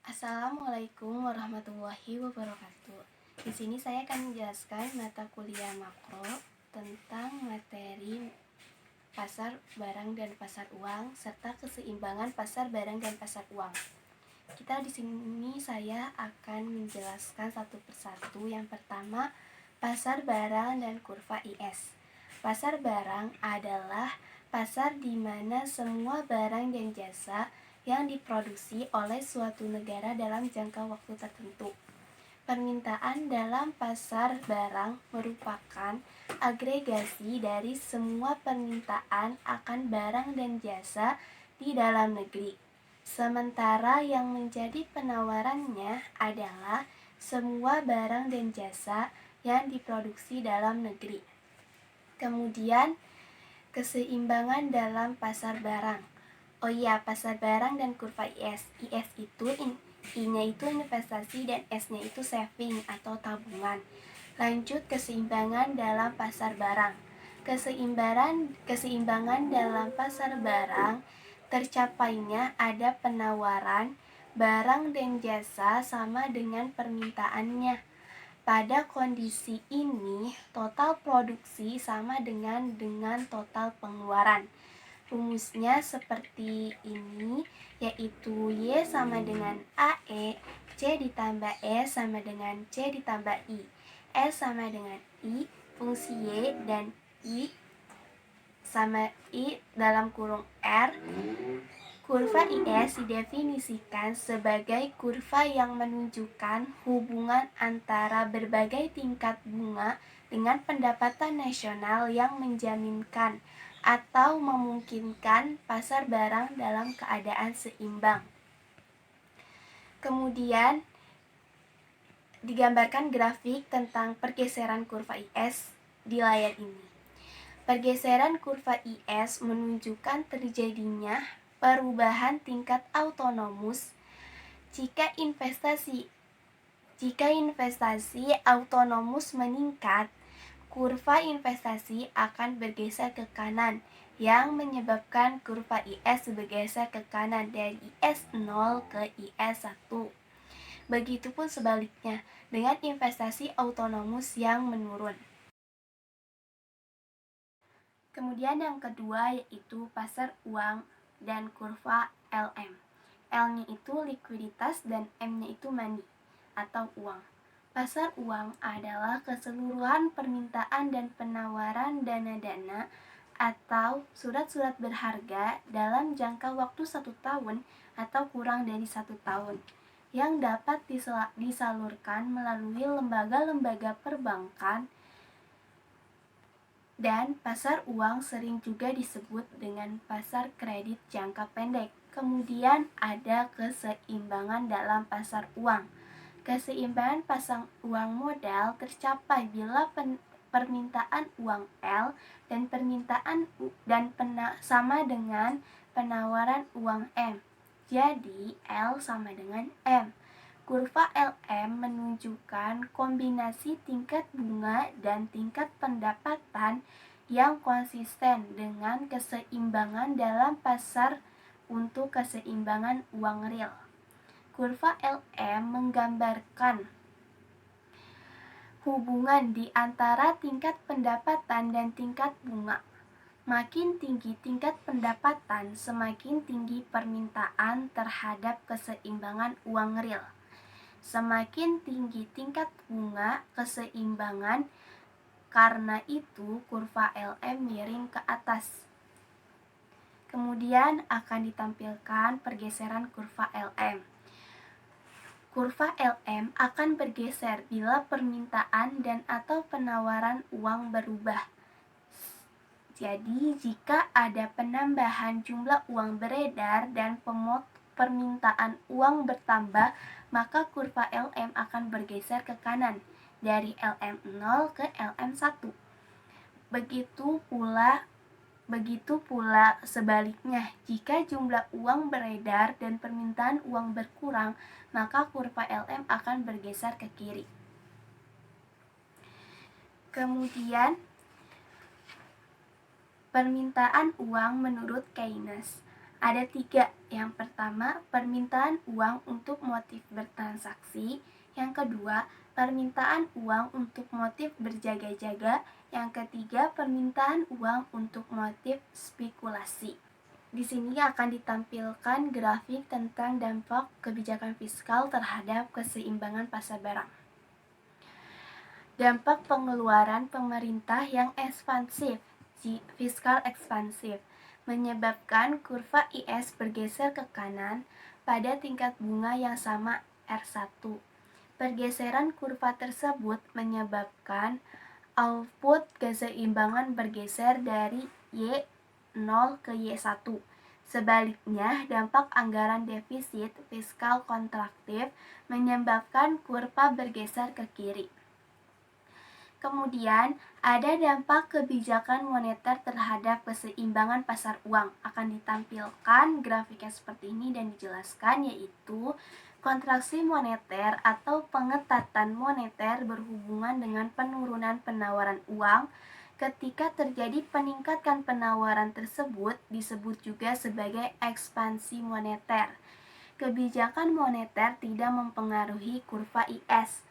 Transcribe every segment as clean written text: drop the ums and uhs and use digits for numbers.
Assalamualaikum warahmatullahi wabarakatuh. Di sini saya akan menjelaskan mata kuliah makro tentang materi pasar barang dan pasar uang serta keseimbangan pasar barang dan pasar uang. Di sini saya akan menjelaskan satu persatu. Yang pertama, pasar barang dan kurva IS. Pasar barang adalah pasar di mana semua barang dan jasa yang diproduksi oleh suatu negara dalam jangka waktu tertentu. Permintaan dalam pasar barang merupakan agregasi dari semua permintaan akan barang dan jasa di dalam negeri. Sementara yang menjadi penawarannya adalah semua barang dan jasa yang diproduksi dalam negeri. Kemudian, keseimbangan dalam pasar barang. Pasar barang dan kurva IS. IS itu I-nya itu investasi dan S-nya itu saving atau tabungan. Lanjut, keseimbangan dalam pasar barang. Keseimbangan dalam pasar barang tercapainya ada penawaran barang dan jasa sama dengan permintaannya. Pada kondisi ini, total produksi sama dengan total pengeluaran. Rumusnya seperti ini, yaitu Y sama dengan AE, C ditambah E sama dengan C ditambah I. S sama dengan I, fungsi Y dan I sama I dalam kurung R. Kurva IS didefinisikan sebagai kurva yang menunjukkan hubungan antara berbagai tingkat bunga dengan pendapatan nasional yang menjaminkan atau memungkinkan pasar barang dalam keadaan seimbang. Kemudian digambarkan grafik tentang pergeseran kurva IS di layar ini. Pergeseran kurva IS menunjukkan terjadinya perubahan tingkat autonomus jika investasi autonomus meningkat, kurva investasi akan bergeser ke kanan yang menyebabkan kurva IS bergeser ke kanan dari IS0 ke IS1. Begitupun sebaliknya dengan investasi autonomus yang menurun. Kemudian yang kedua yaitu pasar uang dan kurva LM. L-nya itu likuiditas dan M-nya itu money atau uang. Pasar uang adalah keseluruhan permintaan dan penawaran dana-dana atau surat-surat berharga dalam jangka waktu 1 tahun atau kurang dari 1 tahun yang dapat disalurkan melalui lembaga-lembaga perbankan. Dan pasar uang sering juga disebut dengan pasar kredit jangka pendek. Kemudian ada keseimbangan dalam pasar uang. Keseimbangan pasar uang modal tercapai bila permintaan uang L dan sama dengan penawaran uang M. Jadi L sama dengan M. Kurva LM menunjukkan kombinasi tingkat bunga dan tingkat pendapatan yang konsisten dengan keseimbangan dalam pasar untuk keseimbangan uang real. Kurva LM menggambarkan hubungan di antara tingkat pendapatan dan tingkat bunga. Makin tinggi tingkat pendapatan, semakin tinggi permintaan terhadap keseimbangan uang real. Semakin tinggi tingkat bunga keseimbangan, karena itu kurva LM miring ke atas. Kemudian akan ditampilkan pergeseran kurva LM. Kurva LM akan bergeser bila permintaan dan atau penawaran uang berubah. Jadi jika ada penambahan jumlah uang beredar dan permintaan uang bertambah, maka kurva LM akan bergeser ke kanan dari LM0 ke LM1. Begitu pula sebaliknya, jika jumlah uang beredar dan permintaan uang berkurang, maka kurva LM akan bergeser ke kiri. Kemudian permintaan uang menurut Keynes. Ada 3. Yang pertama, permintaan uang untuk motif bertransaksi. Yang kedua, permintaan uang untuk motif berjaga-jaga. Yang ketiga, permintaan uang untuk motif spekulasi. Di sini akan ditampilkan grafik tentang dampak kebijakan fiskal terhadap keseimbangan pasar barang. Dampak pengeluaran pemerintah yang ekspansif, fiskal ekspansif, menyebabkan kurva IS bergeser ke kanan pada tingkat bunga yang sama R1. Pergeseran kurva tersebut menyebabkan output keseimbangan bergeser dari Y0 ke Y1. Sebaliknya, dampak anggaran defisit fiskal kontraktif menyebabkan kurva bergeser ke kiri. Kemudian, ada dampak kebijakan moneter terhadap keseimbangan pasar uang. Akan ditampilkan grafiknya seperti ini dan dijelaskan, yaitu kontraksi moneter atau pengetatan moneter berhubungan dengan penurunan penawaran uang. Ketika terjadi peningkatan penawaran tersebut disebut juga sebagai ekspansi moneter. Kebijakan moneter tidak mempengaruhi kurva IS,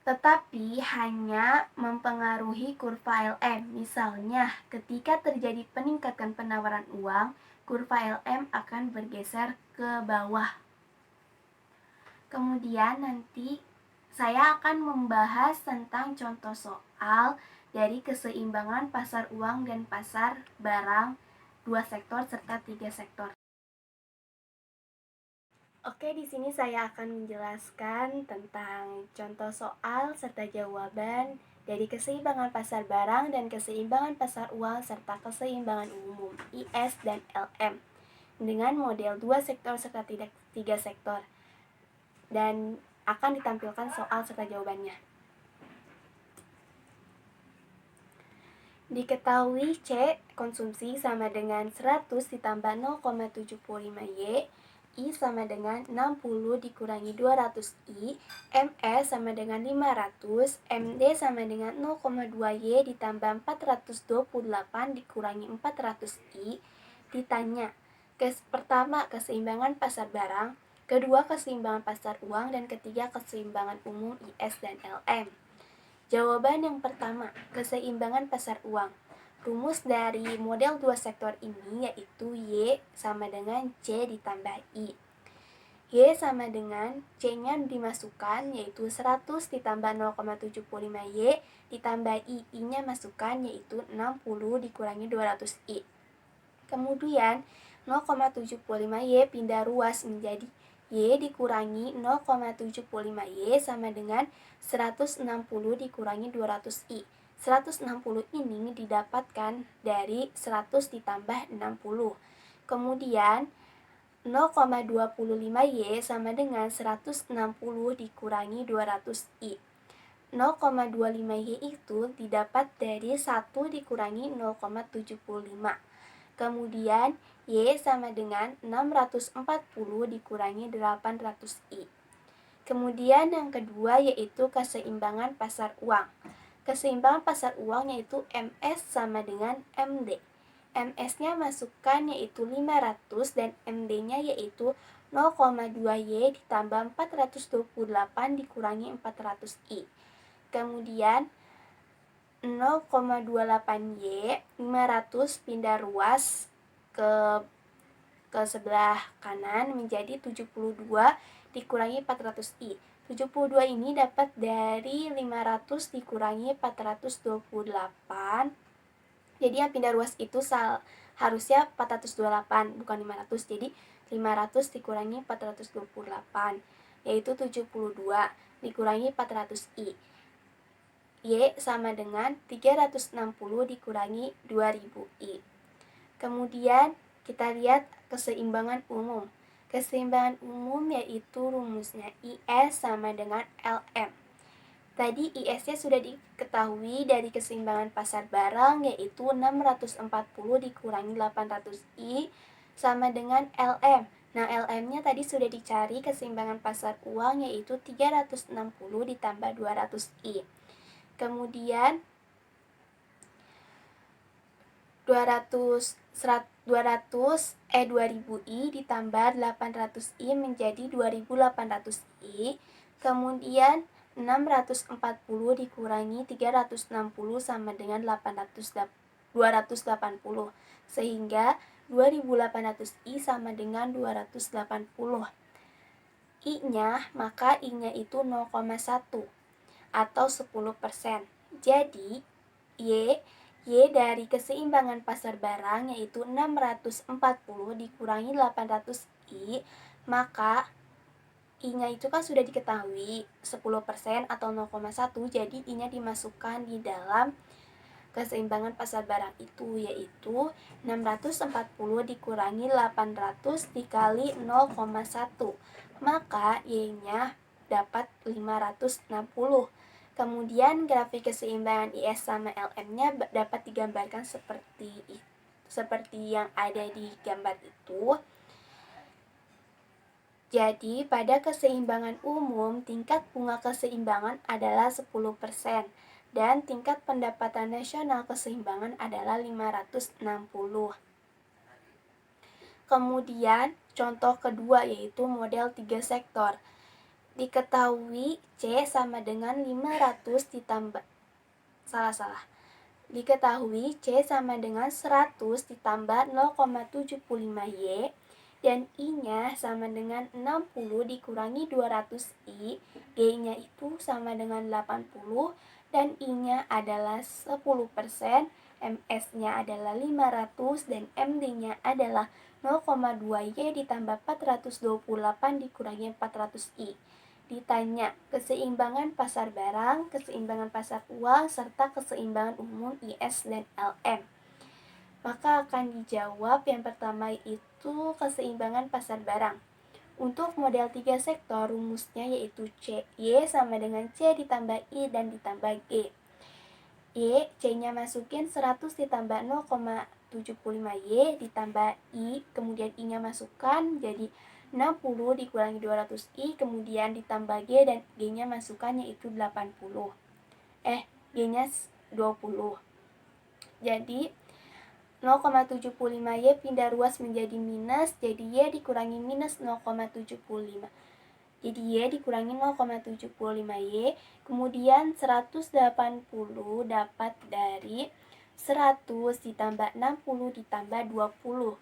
tetapi hanya mempengaruhi kurva LM. Misalnya, ketika terjadi peningkatan penawaran uang, kurva LM akan bergeser ke bawah. Kemudian nanti saya akan membahas tentang contoh soal dari keseimbangan pasar uang dan pasar barang 2 sektor serta 3 sektor. Oke, di sini saya akan menjelaskan tentang contoh soal serta jawaban dari keseimbangan pasar barang dan keseimbangan pasar uang serta keseimbangan umum IS dan LM dengan model 2 sektor serta 3 sektor, dan akan ditampilkan soal serta jawabannya. Diketahui C konsumsi sama dengan 100 ditambah 0,75Y, I sama dengan 60 dikurangi 200I, MS sama dengan 500, MD sama dengan 0,2Y ditambah 428 dikurangi 400I. Ditanya, pertama keseimbangan pasar barang, kedua keseimbangan pasar uang, dan ketiga keseimbangan umum IS dan LM. Jawaban yang pertama, keseimbangan pasar uang. Rumus dari model 2 sektor ini yaitu Y sama dengan C ditambah I. Y sama dengan C-nya dimasukkan yaitu 100 ditambah 0,75Y ditambah I. I-nya masukkan yaitu 60 dikurangi 200I. Kemudian 0,75Y pindah ruas menjadi Y dikurangi 0,75Y sama dengan 160 dikurangi 200I. 160 ini didapatkan dari 100 ditambah 60. Kemudian 0,25Y sama dengan 160 dikurangi 200I. 0,25Y itu didapat dari 1 dikurangi 0,75. Kemudian Y sama dengan 640 dikurangi 800I. Kemudian yang kedua yaitu keseimbangan pasar uang. Keseimbangan pasar uang yaitu MS sama dengan MD. MS-nya masukkan yaitu 500 dan MD-nya yaitu 0,2Y ditambah 428 dikurangi 400I. Kemudian 0,28Y 500 pindah ruas ke sebelah kanan menjadi 72 dikurangi 400I. 72 ini dapat dari 500 dikurangi 428. Jadi yang pindah ruas itu harusnya 428 bukan 500. Jadi 500 dikurangi 428 yaitu 72 dikurangi 400I. Y sama dengan 360 dikurangi 2000I. Kemudian kita lihat keseimbangan umum. Keseimbangan umum yaitu rumusnya IS sama dengan LM. Tadi IS-nya sudah diketahui dari keseimbangan pasar barang yaitu 640 dikurangi 800I sama dengan LM. Nah, LM-nya tadi sudah dicari keseimbangan pasar uang yaitu 360 ditambah 200I. Kemudian 260 2000i ditambah 800i menjadi 2800i. Kemudian 640 dikurangi 360 sama dengan 280. Sehingga 2800i sama dengan 280. I-nya, maka I-nya itu 0,1 atau 10%. Jadi, Y dari keseimbangan pasar barang yaitu 640 dikurangi 800i, maka I-nya itu kan sudah diketahui 10% atau 0,1, jadi I-nya dimasukkan di dalam keseimbangan pasar barang itu, yaitu 640 dikurangi 800 dikali 0,1, maka Y-nya dapat 560. Kemudian grafik keseimbangan IS sama LM-nya dapat digambarkan seperti yang ada di gambar itu. Jadi, pada keseimbangan umum, tingkat bunga keseimbangan adalah 10% dan tingkat pendapatan nasional keseimbangan adalah 560. Kemudian, contoh kedua yaitu model 3 sektor. Diketahui C sama dengan 500 ditambah Diketahui C sama dengan 100 ditambah 0,75Y dan I-nya sama dengan 60 dikurangi 200I, G-nya itu sama dengan 80 dan I-nya adalah 10%, MS-nya adalah 500 dan MD-nya adalah 0,2Y ditambah 428 dikurangi 400I. Ditanya keseimbangan pasar barang, keseimbangan pasar uang, serta keseimbangan umum IS dan LM. Maka akan dijawab yang pertama itu keseimbangan pasar barang. Untuk model 3 sektor, rumusnya yaitu Y sama dengan C ditambah I dan ditambah G. C-nya masukin 100 ditambah 0,75Y ditambah I, kemudian I-nya masukkan jadi 60 dikurangi 200I, kemudian ditambah G dan G-nya masukkan yaitu 80. G-nya 20. Jadi 0,75Y pindah ruas menjadi minus, jadi Y dikurangi minus 0,75. Jadi Y dikurangi 0,75Y, kemudian 180 dapat dari 100 ditambah 60 ditambah 20.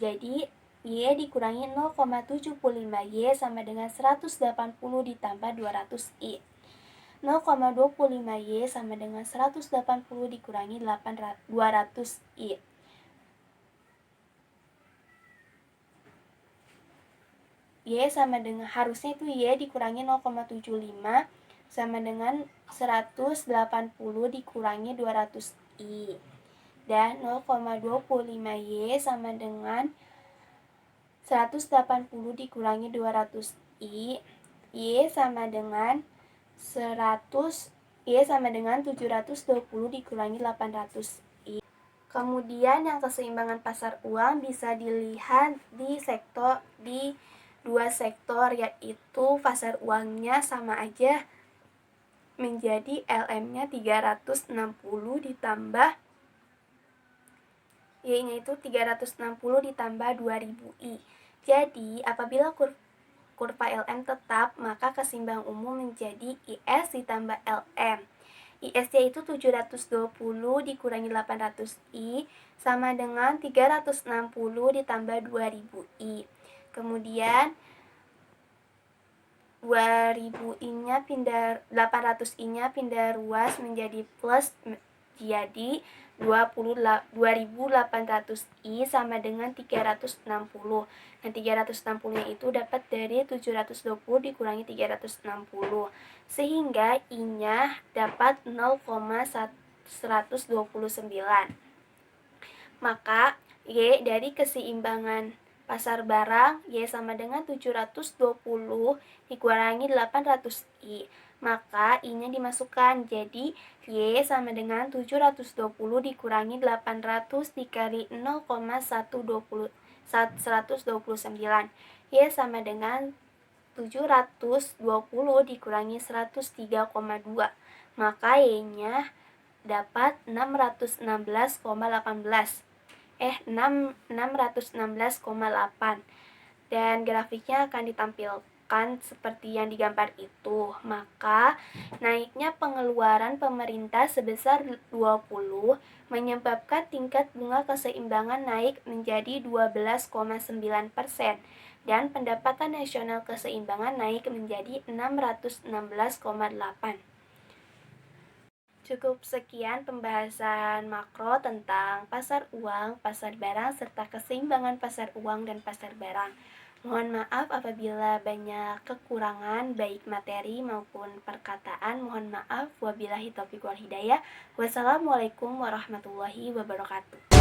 Jadi Y dikurangi 0,75Y sama dengan 180 ditambah 200I. 0,25Y sama dengan 180 dikurangi 200I. Y sama dengan, harusnya itu Y dikurangi 0,75 sama dengan 180 dikurangi 200I. Dan 0,25Y sama dengan 180 dikurangi 200I. Y sama dengan 720 dikurangi 800I. Kemudian yang keseimbangan pasar uang bisa dilihat di dua sektor, yaitu pasar uangnya sama aja menjadi LM-nya 360 ditambah Y-nya itu 360 ditambah 2000I. Jadi apabila kurva LM tetap, maka keseimbangan umum menjadi IS ditambah LM. IS-nya itu 720 dikurangi 800I sama dengan 360 ditambah 2000I. Kemudian 2000I-nya 800I-nya pindah ruas menjadi plus, jadi 2800I sama dengan 360. Nah, 360-nya itu dapat dari 720 dikurangi 360. Sehingga I-nya dapat 0,129. Maka Y dari keseimbangan pasar barang, Y sama dengan 720 dikurangi 800I. Maka I-nya dimasukkan, jadi Y sama dengan 720 dikurangi 800 dikali 0,129. Y sama dengan 720 dikurangi 103,2. Maka Y-nya dapat 616,18. 616,8, dan grafiknya akan ditampilkan seperti yang digambar itu. Maka naiknya pengeluaran pemerintah sebesar 20 menyebabkan tingkat bunga keseimbangan naik menjadi 12,9% dan pendapatan nasional keseimbangan naik menjadi 616,8. Cukup sekian pembahasan makro tentang pasar uang, pasar barang, serta keseimbangan pasar uang dan pasar barang. Mohon maaf apabila banyak kekurangan baik materi maupun perkataan. Mohon maaf. Wabillahi taufiq wal hidayah. Wassalamualaikum warahmatullahi wabarakatuh.